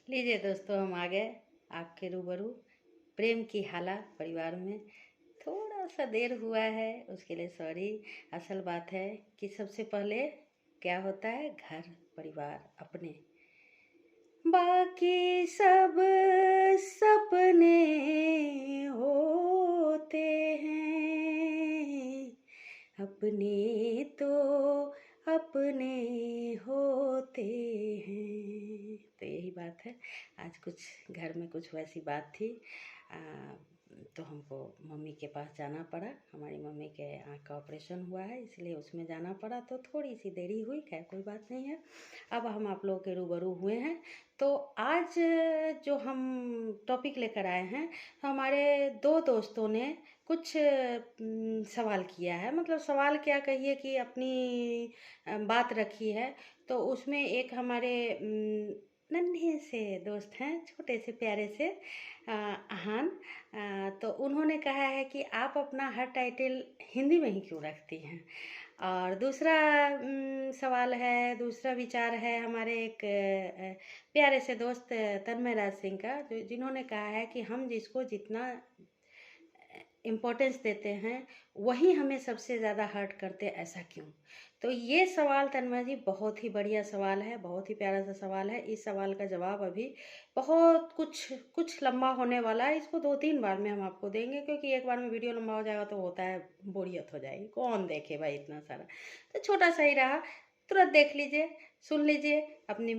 लीजिए दोस्तों, हम आ गए आपके रूबरू। प्रेम की हाला परिवार में थोड़ा सा देर हुआ है, उसके लिए सॉरी। असल बात है कि सबसे पहले क्या होता है, घर परिवार अपने, बाकी सब सपने होते हैं, अपने तो अपने होते हैं। तो यही बात है। आज कुछ घर में कुछ वैसी बात थी, तो हमको मम्मी के पास जाना पड़ा। हमारी मम्मी के आँख का ऑपरेशन हुआ है, इसलिए उसमें जाना पड़ा, तो थोड़ी सी देरी हुई। खैर कोई बात नहीं है। अब हम आप लोगों के रूबरू हुए हैं। तो आज जो हम टॉपिक लेकर आए हैं, हमारे दो दोस्तों ने कुछ सवाल किया है। मतलब सवाल क्या कहिए कि अपनी बात रखी है। तो उसमें एक हमारे नन्हे से दोस्त हैं, छोटे से प्यारे से अहान। तो उन्होंने कहा है कि आप अपना हर टाइटल हिंदी में ही क्यों रखती हैं। और दूसरा सवाल है, दूसरा विचार है हमारे एक प्यारे से दोस्त तन्मय राज सिंह का, जिन्होंने कहा है कि हम जिसको जितना इम्पोर्टेंस देते हैं वही हमें सबसे ज़्यादा हर्ट करते, ऐसा क्यों। तो ये सवाल तन्मय जी बहुत ही बढ़िया सवाल है, बहुत ही प्यारा सा सवाल है। इस सवाल का जवाब अभी बहुत कुछ लंबा होने वाला है। इसको 2-3 बार में हम आपको देंगे, क्योंकि एक बार में वीडियो लंबा हो जाएगा तो होता है बोरियत हो जाएगी, कौन देखे भाई इतना सारा। तो छोटा सा ही रहा, तुरंत देख लीजिए, सुन लीजिए, अपनी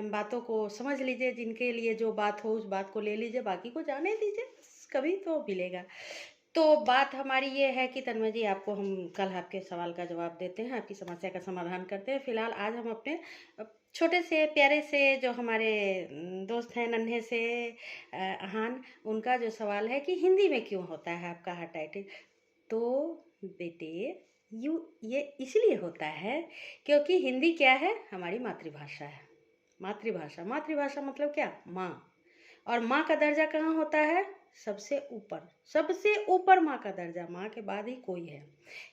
बातों को समझ लीजिए, जिनके लिए जो बात हो उस बात को ले लीजिए, बाकी को जाने दीजिए, कभी तो मिलेगा। तो बात हमारी ये है कि तन्मय जी, आपको हम कल आपके सवाल का जवाब देते हैं, आपकी समस्या का समाधान करते हैं। फिलहाल आज हम अपने छोटे से प्यारे से जो हमारे दोस्त हैं, नन्हे से अहान, उनका जो सवाल है कि हिंदी में क्यों होता है आपका हर टाइटल। तो बेटे, ये इसलिए होता है क्योंकि हिंदी क्या है, हमारी मातृभाषा है। मातृभाषा मतलब क्या, माँ। और माँ का दर्जा कहाँ होता है, सबसे ऊपर। सबसे ऊपर माँ का दर्जा, माँ के बाद ही कोई है,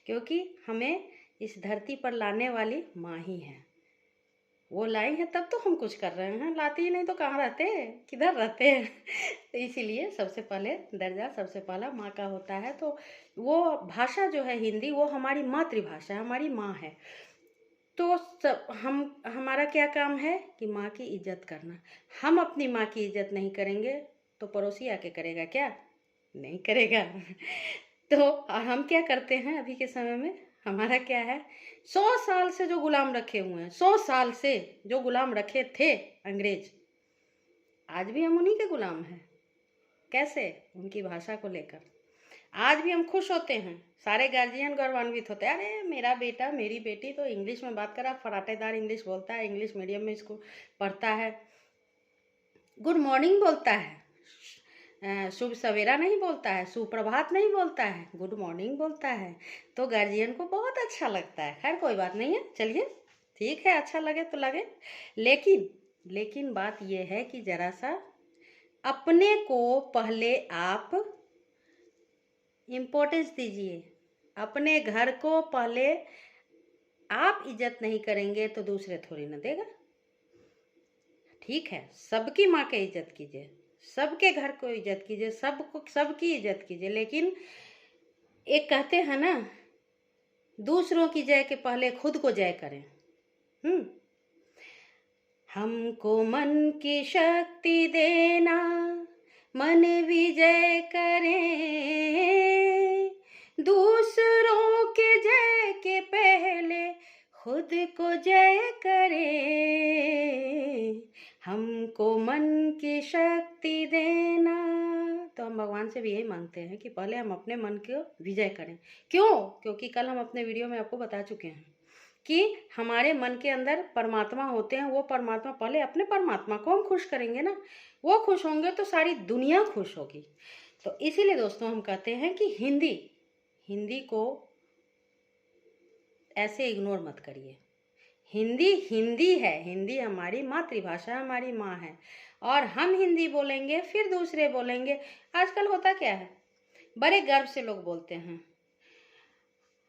क्योंकि हमें इस धरती पर लाने वाली माँ ही है। वो लाई है तब तो हम कुछ कर रहे हैं, लाती ही नहीं तो कहाँ रहते हैं, किधर रहते हैं। तो इसीलिए सबसे पहले दर्जा सबसे पहला माँ का होता है। तो वो भाषा जो है हिंदी, वो हमारी मातृभाषा है, हमारी माँ है। तो सब हमारा क्या काम है कि माँ की इज्जत करना। हम अपनी माँ की इज्जत नहीं करेंगे तो पड़ोसी आके करेगा क्या, नहीं करेगा। तो हम क्या करते हैं अभी के समय में, हमारा क्या है, 100 साल से जो गुलाम रखे हुए हैं, 100 साल से जो गुलाम रखे थे अंग्रेज, आज भी हम उन्हीं के गुलाम हैं। कैसे, उनकी भाषा को लेकर आज भी हम खुश होते हैं, सारे गार्जियन गौरवान्वित होते हैं। अरे मेरा बेटा मेरी बेटी तो इंग्लिश में बात करा, फराटेदार इंग्लिश बोलता है, इंग्लिश मीडियम में इसको पढ़ता है, गुड मॉर्निंग बोलता है, शुभ सवेरा नहीं बोलता है, सुप्रभात नहीं बोलता है, गुड मॉर्निंग बोलता है। तो गार्जियन को बहुत अच्छा लगता है। खैर कोई बात नहीं है, चलिए ठीक है, अच्छा लगे तो लगे। लेकिन बात यह है कि जरा सा अपने को पहले आप इम्पोर्टेंस दीजिए। अपने घर को पहले आप इज्जत नहीं करेंगे तो दूसरे थोड़ी ना देगा। ठीक है, सबकी माँ की इज्जत कीजिए, सबके घर को इज्जत कीजिए, सबकी इज्जत कीजिए। लेकिन एक कहते हैं ना, दूसरों की जय के पहले खुद को जय करें। हमको मन की शक्ति देना, मन विजय करें, दूसरों के जय के पहले खुद को जय करें, हमको मन की शक्ति देना। तो हम भगवान से भी यही मांगते हैं कि पहले हम अपने मन को विजय करें। क्यों? क्योंकि कल हम अपने वीडियो में आपको बता चुके हैं कि हमारे मन के अंदर परमात्मा होते हैं। वो परमात्मा, पहले अपने परमात्मा को हम खुश करेंगे ना, वो खुश होंगे तो सारी दुनिया खुश होगी। तो इसीलिए दोस्तों हम कहते हैं कि हिंदी को ऐसे इग्नोर मत करिए। हिंदी है, हिंदी हमारी मातृभाषा, हमारी माँ है। और हम हिंदी बोलेंगे फिर दूसरे बोलेंगे। आजकल होता क्या है, बड़े गर्व से लोग बोलते हैं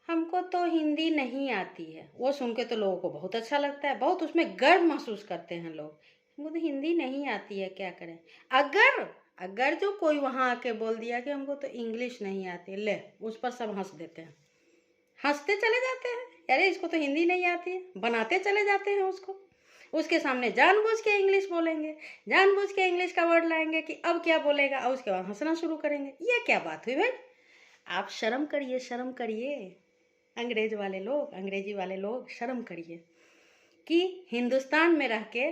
हमको तो हिंदी नहीं आती है। वो सुन के तो लोगों को बहुत अच्छा लगता है, बहुत उसमें गर्व महसूस करते हैं लोग। हमको तो हिंदी नहीं आती है, क्या करें। अगर अगर जो कोई वहाँ आके बोल दिया कि हमको तो इंग्लिश नहीं आती, ले उस पर सब हंस देते हैं, हंसते चले जाते हैं, अरे इसको तो हिंदी नहीं आती है, बनाते चले जाते हैं उसको। उसके सामने जानबूझ के इंग्लिश बोलेंगे, जानबूझ के इंग्लिश का वर्ड लाएंगे कि अब क्या बोलेगा, और उसके बाद हंसना शुरू करेंगे। ये क्या बात हुई भाई? आप शर्म करिए, शर्म करिए। अंग्रेज वाले लोग, अंग्रेजी वाले लोग, शर्म करिए कि हिंदुस्तान में रह के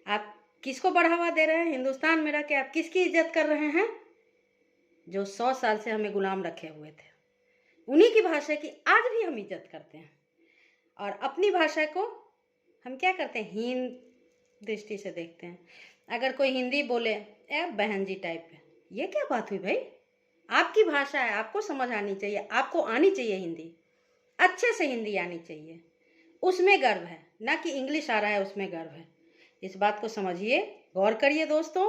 आप किसको बढ़ावा दे रहे हैं? हिंदुस्तान में रह के आप किसकी इज्जत कर रहे हैं? जो 100 साल से हमें गुलाम रखे हुए थे, उन्हीं की भाषा की आज भी हम इज्जत करते हैं। और अपनी भाषा को हम क्या करते हैं? हीन दृष्टि से देखते हैं। अगर कोई हिंदी बोले, ए बहन जी टाइप है, ये क्या बात हुई भाई? आपकी भाषा है, आपको समझ आनी चाहिए, आपको आनी चाहिए हिंदी, अच्छे से हिंदी आनी चाहिए, उसमें गर्व है, ना कि इंग्लिश आ रहा है उसमें गर्व है। इस बात को समझिए, गौर करिए दोस्तों,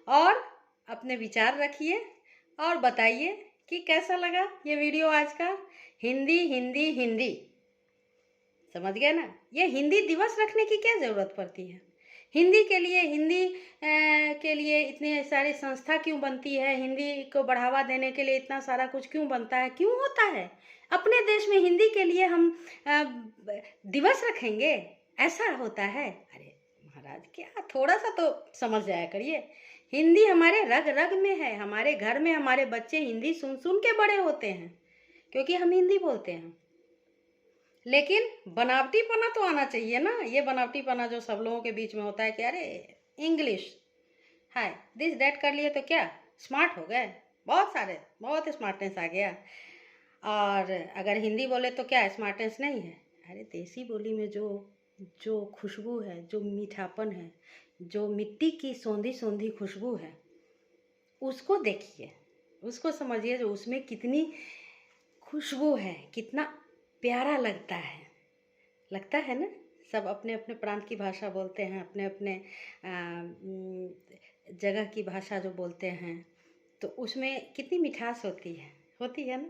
और अपने विचार रखिए और बताइए कि कैसा लगा ये वीडियो आज का। हिंदी हिंदी हिंदी, समझ गए ना? ये हिंदी दिवस रखने की क्या ज़रूरत पड़ती है? हिंदी के लिए, हिंदी के लिए इतनी सारी संस्था क्यों बनती है? हिंदी को बढ़ावा देने के लिए इतना सारा कुछ क्यों बनता है, क्यों होता है? अपने देश में हिंदी के लिए हम दिवस रखेंगे, ऐसा होता है? अरे महाराज, क्या थोड़ा सा तो समझ जाया करिए। हिंदी हमारे रग रग में है, हमारे घर में हमारे बच्चे हिंदी सुन सुन के बड़े होते हैं, क्योंकि हम हिंदी बोलते हैं। लेकिन बनावटीपना तो आना चाहिए ना। ये बनावटीपना जो सब लोगों के बीच में होता है कि अरे इंग्लिश हाय दिस डैट कर लिए तो क्या स्मार्ट हो गए, बहुत सारे, बहुत स्मार्टनेस आ गया। और अगर हिंदी बोले तो क्या स्मार्टनेस नहीं है? अरे देसी बोली में जो जो खुशबू है, जो मीठापन है, जो मिट्टी की सौंधी सौंधी खुशबू है, उसको देखिए, उसको समझिए, जो उसमें कितनी खुशबू है, कितना प्यारा लगता है ना। सब अपने अपने प्रांत की भाषा बोलते हैं, अपने अपने जगह की भाषा जो बोलते हैं, तो उसमें कितनी मिठास होती है ना।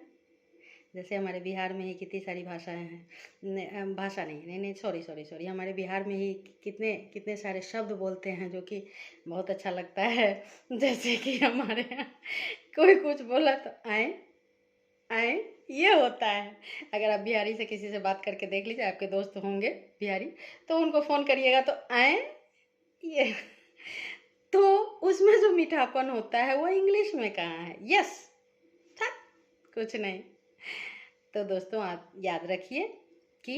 जैसे हमारे बिहार में ही कितनी सारी भाषाएं हैं, भाषा नहीं, सॉरी, हमारे बिहार में ही कितने कितने सारे शब्द बोलते हैं जो कि बहुत अच्छा लगता है। जैसे कि हमारे यहाँ कोई कुछ बोला तो आए आए, ये होता है। अगर आप बिहारी से किसी से बात करके देख लीजिए, आपके दोस्त होंगे बिहारी, तो उनको फ़ोन करिएगा तो आए, ये तो उसमें जो मीठापन होता है वो इंग्लिश में कहाँ है? यस, ठीक, कुछ नहीं। तो दोस्तों आप याद रखिए कि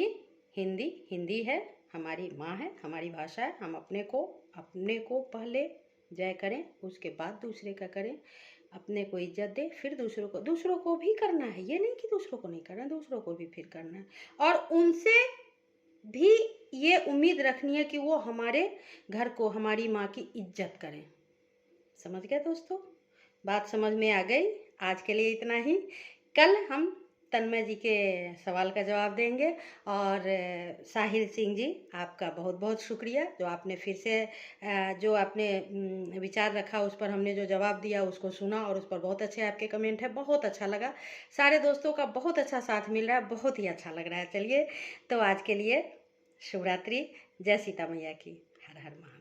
हिंदी हिंदी है, हमारी माँ है, हमारी भाषा है। हम अपने को पहले जय करें, उसके बाद दूसरे का करें। अपने को इज्जत दे, फिर दूसरों को भी करना है। ये नहीं कि दूसरों को नहीं करना, दूसरों को भी फिर करना है। और उनसे भी ये उम्मीद रखनी है कि वो हमारे घर को, हमारी माँ की इज्जत करें। समझ गए दोस्तों? बात समझ में आ गई? आज के लिए इतना ही। कल हम तन्मय जी के सवाल का जवाब देंगे। और साहिल सिंह जी, आपका बहुत बहुत शुक्रिया, जो आपने फिर से जो आपने विचार रखा, उस पर हमने जो जवाब दिया उसको सुना, और उस पर बहुत अच्छे आपके कमेंट है, बहुत अच्छा लगा। सारे दोस्तों का बहुत अच्छा साथ मिल रहा है, बहुत ही अच्छा लग रहा है। चलिए, तो आज के लिए शुभ रात्रि, जय सीता मैया की, हर हर महादेव।